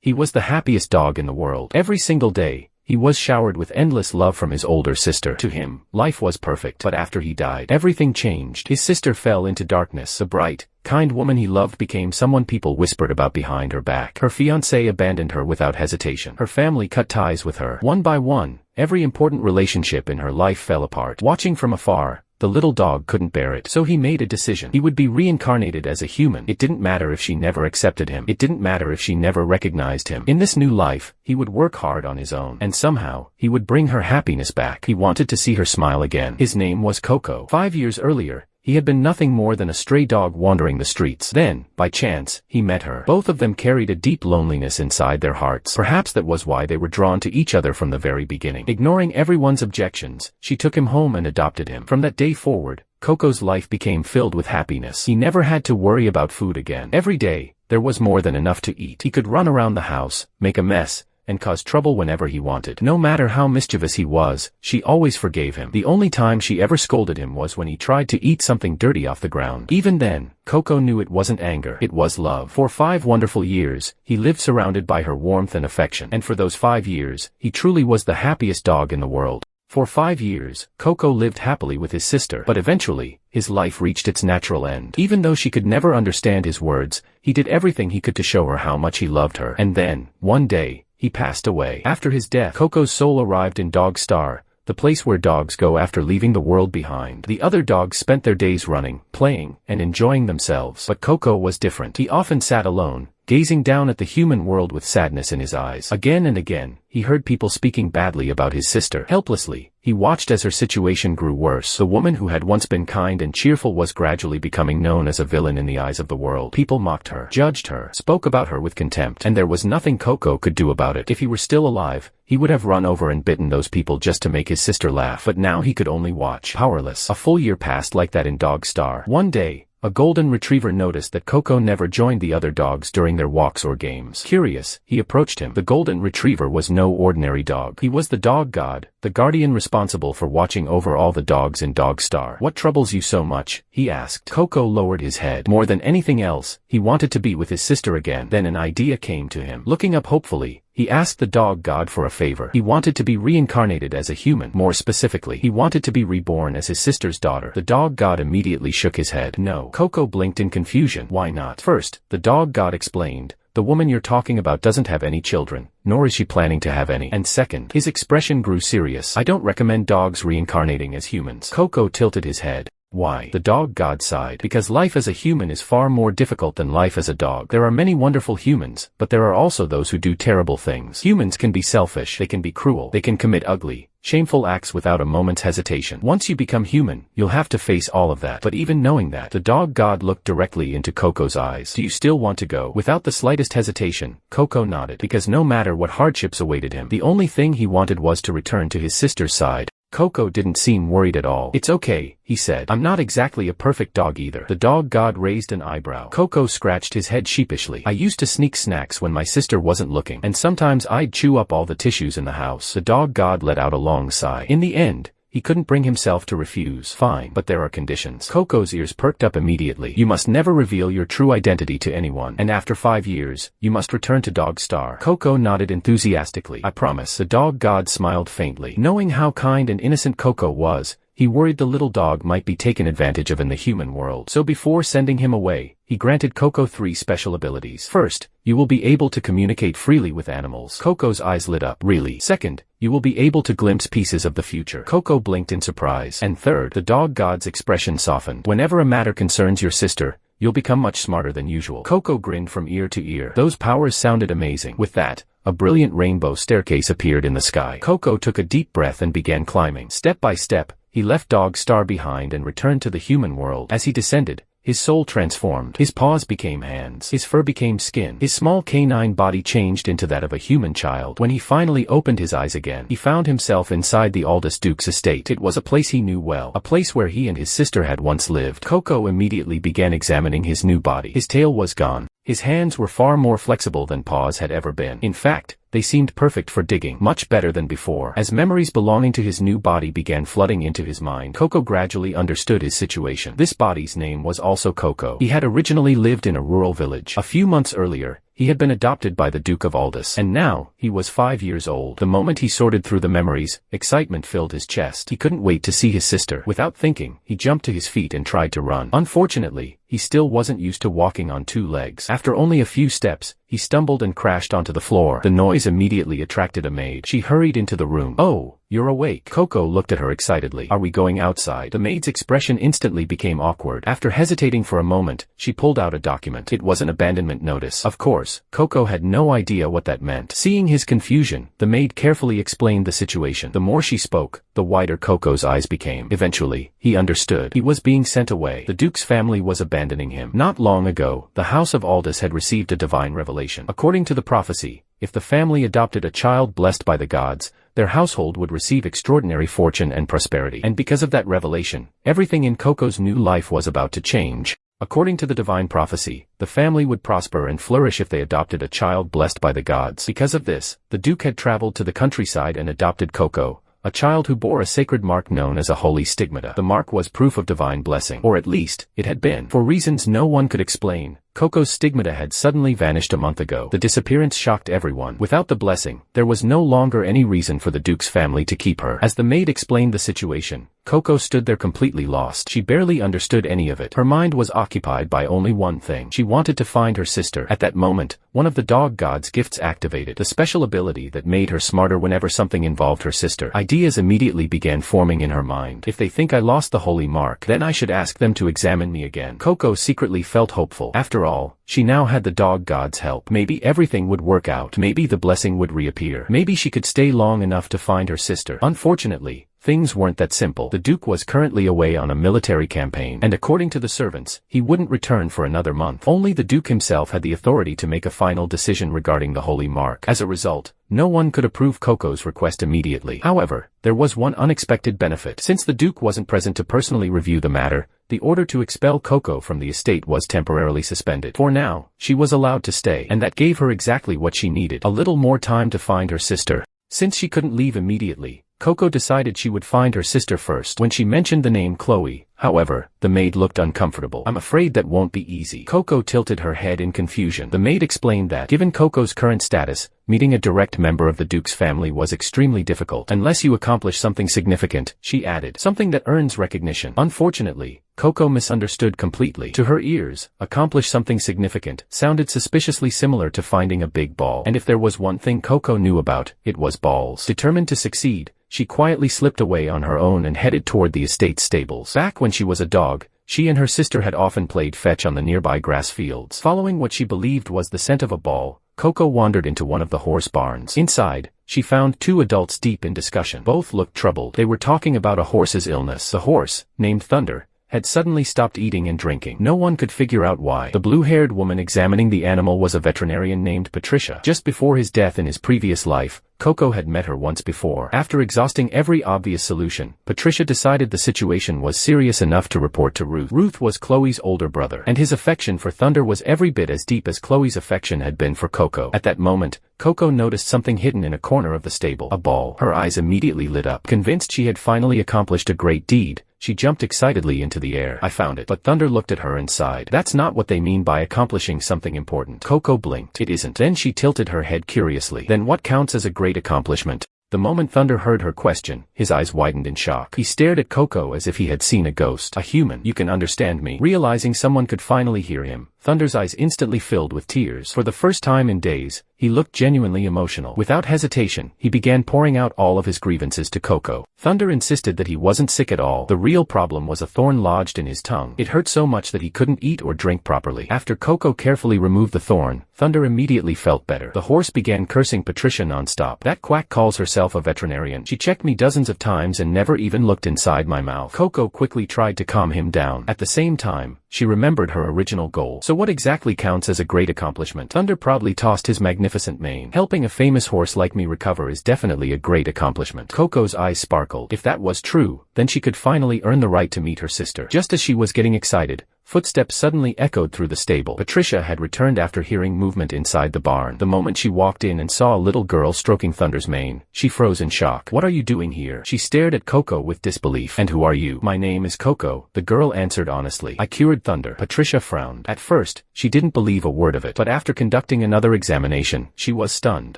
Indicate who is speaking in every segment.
Speaker 1: He was the happiest dog in the world. Every single day, he was showered with endless love from his older sister. To him, life was perfect. But after he died, everything changed. His sister fell into darkness. The bright, kind woman he loved became someone people whispered about behind her back. Her fiancé abandoned her without hesitation. Her family cut ties with her. One by one, every important relationship in her life fell apart. Watching from afar, the little dog couldn't bear it. So he made a decision. He would be reincarnated as a human. It didn't matter if she never accepted him. It didn't matter if she never recognized him. In this new life, he would work hard on his own. And somehow, he would bring her happiness back. He wanted to see her smile again. His name was Coco. 5 years earlier, he had been nothing more than a stray dog wandering the streets. Then, by chance, he met her. Both of them carried a deep loneliness inside their hearts. Perhaps that was why they were drawn to each other from the very beginning. Ignoring everyone's objections, she took him home and adopted him. From that day forward, Coco's life became filled with happiness. He never had to worry about food again. Every day, there was more than enough to eat. He could run around the house, make a mess, and cause trouble whenever he wanted. No matter how mischievous he was, she always forgave him. The only time she ever scolded him was when he tried to eat something dirty off the ground. Even then, Coco knew it wasn't anger, it was love. For 5 wonderful years, he lived surrounded by her warmth and affection. And for those 5 years, he truly was the happiest dog in the world. For 5 years, Coco lived happily with his sister, but eventually, his life reached its natural end. Even though she could never understand his words, he did everything he could to show her how much he loved her. And then, one day, he passed away. After his death, Coco's soul arrived in Dog Star, the place where dogs go after leaving the world behind. The other dogs spent their days running, playing, and enjoying themselves. But Coco was different. He often sat alone, gazing down at the human world with sadness in his eyes. Again and again, he heard people speaking badly about his sister. Helplessly, he watched as her situation grew worse. The woman who had once been kind and cheerful was gradually becoming known as a villain in the eyes of the world. People mocked her, judged her, spoke about her with contempt, and there was nothing Coco could do about it. If he were still alive, he would have run over and bitten those people just to make his sister laugh. But now he could only watch, powerless. A full year passed like that in Dog Star. One day, a golden retriever noticed that Coco never joined the other dogs during their walks or games. Curious, he approached him. The golden retriever was no ordinary dog. He was the dog god, the guardian responsible for watching over all the dogs in Dog Star. "What troubles you so much?" he asked. Coco lowered his head. More than anything else, he wanted to be with his sister again. Then an idea came to him. Looking up hopefully, he asked the dog god for a favor. He wanted to be reincarnated as a human. More specifically, he wanted to be reborn as his sister's daughter. The dog god immediately shook his head. No. Coco blinked in confusion. Why not? First, the dog god explained, the woman you're talking about doesn't have any children, nor is she planning to have any. And second, his expression grew serious. I don't recommend dogs reincarnating as humans. Coco tilted his head. Why? The dog god sighed. Because life as a human is far more difficult than life as a dog. There are many wonderful humans, but there are also those who do terrible things. Humans can be selfish, they can be cruel, they can commit ugly, shameful acts without a moment's hesitation. Once you become human, you'll have to face all of that. But even knowing that, the dog god looked directly into Coco's eyes. Do you still want to go? Without the slightest hesitation, Coco nodded. Because no matter what hardships awaited him, the only thing he wanted was to return to his sister's side. Coco didn't seem worried at all. It's okay, he said. I'm not exactly a perfect dog either. The dog god raised an eyebrow. Coco scratched his head sheepishly. I used to sneak snacks when my sister wasn't looking, and sometimes I'd chew up all the tissues in the house. The dog god let out a long sigh. In the end, he couldn't bring himself to refuse. Fine, but there are conditions. Coco's ears perked up immediately. You must never reveal your true identity to anyone. And after 5 years, you must return to Dog Star. Coco nodded enthusiastically. I promise. The dog god smiled faintly. Knowing how kind and innocent Coco was, he worried the little dog might be taken advantage of in the human world. So before sending him away, he granted Coco 3 special abilities. First, you will be able to communicate freely with animals. Coco's eyes lit up. Really? Second, you will be able to glimpse pieces of the future. Coco blinked in surprise. And third, the dog god's expression softened. Whenever a matter concerns your sister, you'll become much smarter than usual. Coco grinned from ear to ear. Those powers sounded amazing. With that, a brilliant rainbow staircase appeared in the sky. Coco took a deep breath and began climbing. Step by step, he left Dog Star behind and returned to the human world. As he descended, his soul transformed. His paws became hands. His fur became skin. His small canine body changed into that of a human child. When he finally opened his eyes again, he found himself inside the Aldous Duke's estate. It was a place he knew well, a place where he and his sister had once lived. Coco immediately began examining his new body. His tail was gone. His hands were far more flexible than paws had ever been. In fact, they seemed perfect for digging, much better than before. As memories belonging to his new body began flooding into his mind, Coco gradually understood his situation. This body's name was also Coco. He had originally lived in a rural village. A few months earlier, He had been adopted by the Duke of Aldous, and now, he was 5 years old. The moment he sorted through the memories, excitement filled his chest. He couldn't wait to see his sister. Without thinking, he jumped to his feet and tried to run. Unfortunately, he still wasn't used to walking on 2 legs. After only a few steps, he stumbled and crashed onto the floor. The noise immediately attracted a maid. She hurried into the room. "Oh, you're awake." Coco looked at her excitedly. "Are we going outside?" The maid's expression instantly became awkward. After hesitating for a moment, she pulled out a document. It was an abandonment notice. Of course, Coco had no idea what that meant. Seeing his confusion, the maid carefully explained the situation. The more she spoke, the wider Coco's eyes became. Eventually, he understood. He was being sent away. The Duke's family was abandoning him. Not long ago, the House of Aldous had received a divine revelation. According to the prophecy, if the family adopted a child blessed by the gods, their household would receive extraordinary fortune and prosperity. And because of that revelation, everything in Coco's new life was about to change. According to the divine prophecy, the family would prosper and flourish if they adopted a child blessed by the gods. Because of this, the Duke had traveled to the countryside and adopted Coco, a child who bore a sacred mark known as a holy stigmata. The mark was proof of divine blessing, or at least, it had been. For reasons no one could explain, Coco's stigmata had suddenly vanished a month ago. The disappearance shocked everyone. Without the blessing, there was no longer any reason for the Duke's family to keep her. As the maid explained the situation, Coco stood there completely lost. She barely understood any of it. Her mind was occupied by only one thing. She wanted to find her sister. At that moment, one of the dog god's gifts activated, the special ability that made her smarter whenever something involved her sister. Ideas immediately began forming in her mind. If they think I lost the holy mark, then I should ask them to examine me again. Coco secretly felt hopeful. After all, she now had the dog god's help. Maybe everything would work out. Maybe the blessing would reappear. Maybe she could stay long enough to find her sister. Unfortunately, things weren't that simple. The Duke was currently away on a military campaign, and according to the servants, he wouldn't return for another month. Only the Duke himself had the authority to make a final decision regarding the holy mark. As a result, no one could approve Coco's request immediately. However, there was one unexpected benefit. Since the Duke wasn't present to personally review the matter, the order to expel Coco from the estate was temporarily suspended. For now, she was allowed to stay, and that gave her exactly what she needed: a little more time to find her sister. Since she couldn't leave immediately, Coco decided she would find her sister first. When she mentioned the name Chloe, however, the maid looked uncomfortable. "I'm afraid that won't be easy." Coco tilted her head in confusion. The maid explained that, given Coco's current status, meeting a direct member of the Duke's family was extremely difficult. "Unless you accomplish something significant," she added. "Something that earns recognition." Unfortunately, Coco misunderstood completely. To her ears, accomplish something significant sounded suspiciously similar to finding a big ball. And if there was one thing Coco knew about, it was balls. Determined to succeed, she quietly slipped away on her own and headed toward the estate's stables. Back when she was a dog, she and her sister had often played fetch on the nearby grass fields. Following what she believed was the scent of a ball, Coco wandered into one of the horse barns. Inside, she found 2 adults deep in discussion. Both looked troubled. They were talking about a horse's illness. The horse, named Thunder, had suddenly stopped eating and drinking. No one could figure out why. The blue-haired woman examining the animal was a veterinarian named Patricia. Just before his death in his previous life, Coco had met her once before. After exhausting every obvious solution, Patricia decided the situation was serious enough to report to Ruth. Ruth was Chloe's older brother, and his affection for Thunder was every bit as deep as Chloe's affection had been for Coco. At that moment, Coco noticed something hidden in a corner of the stable. A ball. Her eyes immediately lit up. Convinced she had finally accomplished a great deed, she jumped excitedly into the air. "I found it." But Thunder looked at her and sighed. "That's not what they mean by accomplishing something important." Coco blinked. "It isn't." Then she tilted her head curiously. "Then what counts as a great accomplishment?" The moment Thunder heard her question, his eyes widened in shock. He stared at Coco as if he had seen a ghost. "A human. You can understand me." Realizing someone could finally hear him, Thunder's eyes instantly filled with tears. For the first time in days, he looked genuinely emotional. Without hesitation, he began pouring out all of his grievances to Coco. Thunder insisted that he wasn't sick at all. The real problem was a thorn lodged in his tongue. It hurt so much that he couldn't eat or drink properly. After Coco carefully removed the thorn, Thunder immediately felt better. The horse began cursing Patricia nonstop. "That quack calls herself a veterinarian. She checked me dozens of times and never even looked inside my mouth." Coco quickly tried to calm him down. At the same time, she remembered her original goal. "So what exactly counts as a great accomplishment?" Thunder proudly tossed his magnificent mane. "Helping a famous horse like me recover is definitely a great accomplishment." Coco's eyes sparkled. If that was true, then she could finally earn the right to meet her sister. Just as she was getting excited, Footsteps suddenly echoed through the stable. Patricia had returned after hearing movement inside the barn. The moment she walked in and saw a little girl stroking Thunder's mane, she froze in shock. "What are you doing here?" She stared at Coco with disbelief. "And who are you?" "My name is Coco," the girl answered honestly. "I cured Thunder." Patricia frowned. At first, she didn't believe a word of it, but after conducting another examination, she was stunned.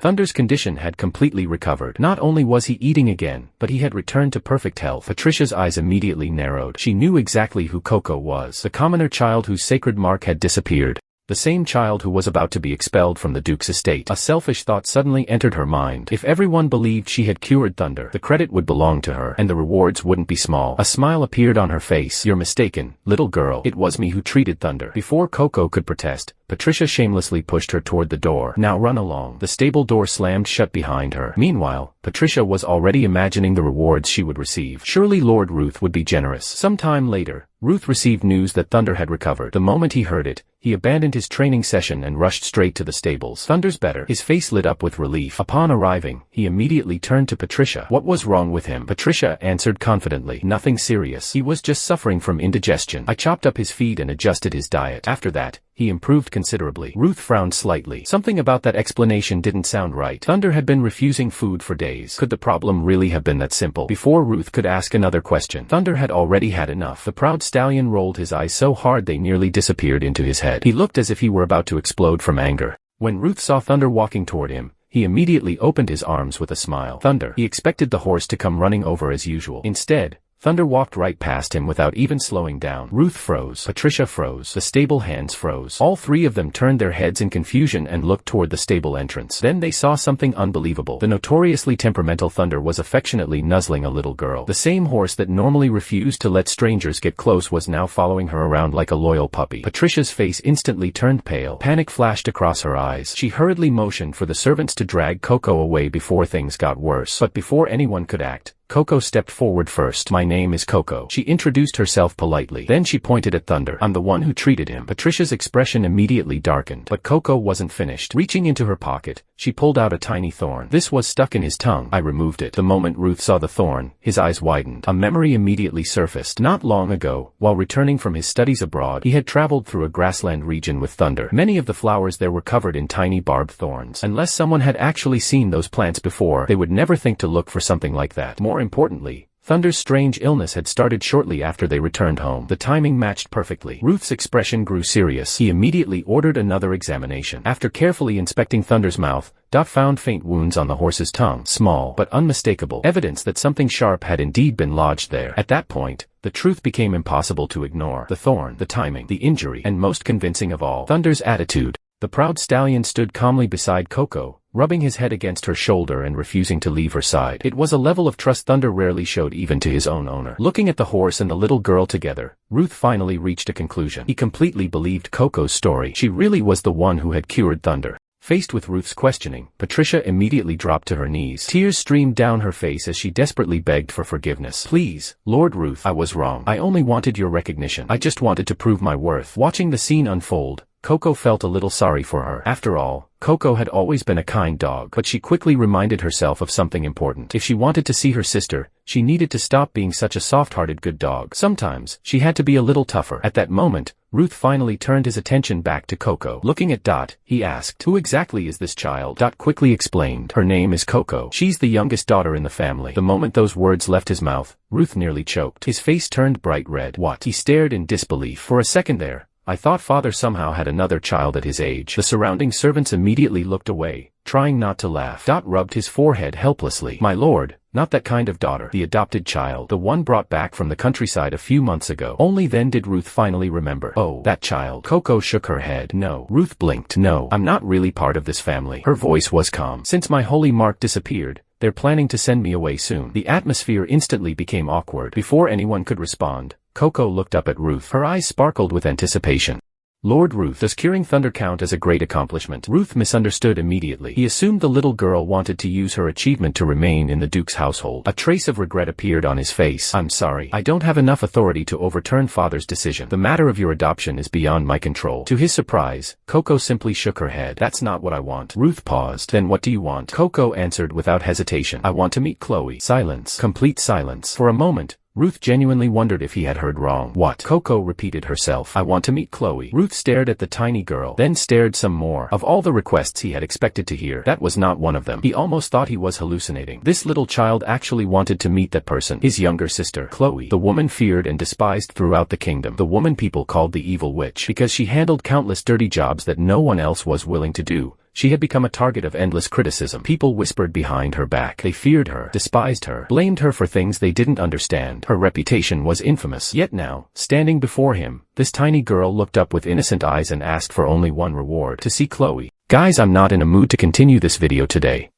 Speaker 1: Thunder's condition had completely recovered. Not only was he eating again, but he had returned to perfect health. Patricia's eyes immediately narrowed. She knew exactly who Coco was. The commoner child whose sacred mark had disappeared. The same child who was about to be expelled from the Duke's estate. A selfish thought suddenly entered her mind. If everyone believed she had cured Thunder, the credit would belong to her, and the rewards wouldn't be small. A smile appeared on her face. "You're mistaken, little girl. It was me who treated Thunder." Before Coco could protest, Patricia shamelessly pushed her toward the door. "Now run along." The stable door slammed shut behind her. Meanwhile, Patricia was already imagining the rewards she would receive. Surely Lord Ruth would be generous. Sometime later, Ruth received news that Thunder had recovered. The moment he heard it, he abandoned his training session and rushed straight to the stables. "Thunder's better." His face lit up with relief. Upon arriving, he immediately turned to Patricia. "What was wrong with him?" Patricia answered confidently. "Nothing serious. He was just suffering from indigestion. I chopped up his feed and adjusted his diet. After that, he improved considerably." Ruth frowned slightly. Something about that explanation didn't sound right. Thunder had been refusing food for days. Could the problem really have been that simple? Before Ruth could ask another question, Thunder had already had enough. The proud stallion rolled his eyes so hard they nearly disappeared into his head. He looked as if he were about to explode from anger. When Ruth saw Thunder walking toward him, he immediately opened his arms with a smile. Thunder. He expected the horse to come running over as usual. Instead, Thunder walked right past him without even slowing down. Ruth froze. Patricia froze. The stable hands froze. All three of them turned their heads in confusion and looked toward the stable entrance. Then they saw something unbelievable. The notoriously temperamental Thunder was affectionately nuzzling a little girl. The same horse that normally refused to let strangers get close was now following her around like a loyal puppy. Patricia's face instantly turned pale. Panic flashed across her eyes. She hurriedly motioned for the servants to drag Coco away before things got worse. But before anyone could act, Coco stepped forward first. "My name is Coco." She introduced herself politely. Then she pointed at Thunder. "I'm the one who treated him." Patricia's expression immediately darkened. But Coco wasn't finished. Reaching into her pocket, she pulled out a tiny thorn. This was stuck in his tongue. "I removed it." The moment Ruth saw the thorn, his eyes widened. A memory immediately surfaced. Not long ago, while returning from his studies abroad, he had traveled through a grassland region with Thunder. Many of the flowers there were covered in tiny barbed thorns. Unless someone had actually seen those plants before, they would never think to look for something like that. More importantly, Thunder's strange illness had started shortly after they returned home. The timing matched perfectly. Ruth's expression grew serious. He immediately ordered another examination. After carefully inspecting Thunder's mouth, Dot found faint wounds on the horse's tongue. Small, but unmistakable. Evidence that something sharp had indeed been lodged there. At that point, the truth became impossible to ignore. The thorn, the timing, the injury, and most convincing of all, Thunder's attitude. The proud stallion stood calmly beside Coco, rubbing his head against her shoulder and refusing to leave her side. It was a level of trust Thunder rarely showed even to his own owner. Looking at the horse and the little girl together, Ruth finally reached a conclusion. He completely believed Coco's story. She really was the one who had cured Thunder. Faced with Ruth's questioning, Patricia immediately dropped to her knees. Tears streamed down her face as she desperately begged for forgiveness. "Please, Lord Ruth, I was wrong. I only wanted your recognition. I just wanted to prove my worth." Watching the scene unfold, Coco felt a little sorry for her. After all, Coco had always been a kind dog, but she quickly reminded herself of something important. If she wanted to see her sister, she needed to stop being such a soft-hearted good dog. Sometimes, she had to be a little tougher. At that moment, Ruth finally turned his attention back to Coco. Looking at Dot, he asked, "Who exactly is this child?" Dot quickly explained, "Her name is Coco. She's the youngest daughter in the family." The moment those words left his mouth, Ruth nearly choked. His face turned bright red. "What?" He stared in disbelief. "For a second there, I thought father somehow had another child at his age." The surrounding servants immediately looked away, trying not to laugh. Dot rubbed his forehead helplessly. "My lord, not that kind of daughter. The adopted child. The one brought back from the countryside a few months ago." Only then did Ruth finally remember. "Oh, that child." Coco shook her head. "No." Ruth blinked. "No, I'm not really part of this family." Her voice was calm. "Since my holy mark disappeared, they're planning to send me away soon." The atmosphere instantly became awkward. Before anyone could respond, Coco looked up at Ruth. Her eyes sparkled with anticipation. "Lord Ruth, does curing Thunder count as a great accomplishment?" Ruth misunderstood immediately. He assumed the little girl wanted to use her achievement to remain in the Duke's household. A trace of regret appeared on his face. "I'm sorry. I don't have enough authority to overturn father's decision. The matter of your adoption is beyond my control." To his surprise, Coco simply shook her head. "That's not what I want." Ruth paused. "Then what do you want?" Coco answered without hesitation. "I want to meet Chloe." Silence. Complete silence. For a moment, Ruth genuinely wondered if he had heard wrong. What? Coco repeated herself. I want to meet Chloe. Ruth stared at the tiny girl, then stared some more. Of all the requests he had expected to hear, that was not one of them. He almost thought he was hallucinating. This little child actually wanted to meet that person, his younger sister, Chloe, the woman feared and despised throughout the kingdom. The woman people called the evil witch because she handled countless dirty jobs that no one else was willing to do. She had become a target of endless criticism. People whispered behind her back. They feared her, despised her, blamed her for things they didn't understand. Her reputation was infamous. Yet now, standing before him, this tiny girl looked up with innocent eyes and asked for only one reward: to see Chloe. Guys, I'm not in a mood to continue this video today.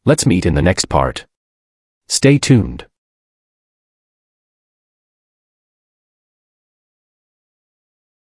Speaker 1: Let's meet in the next part. Stay tuned.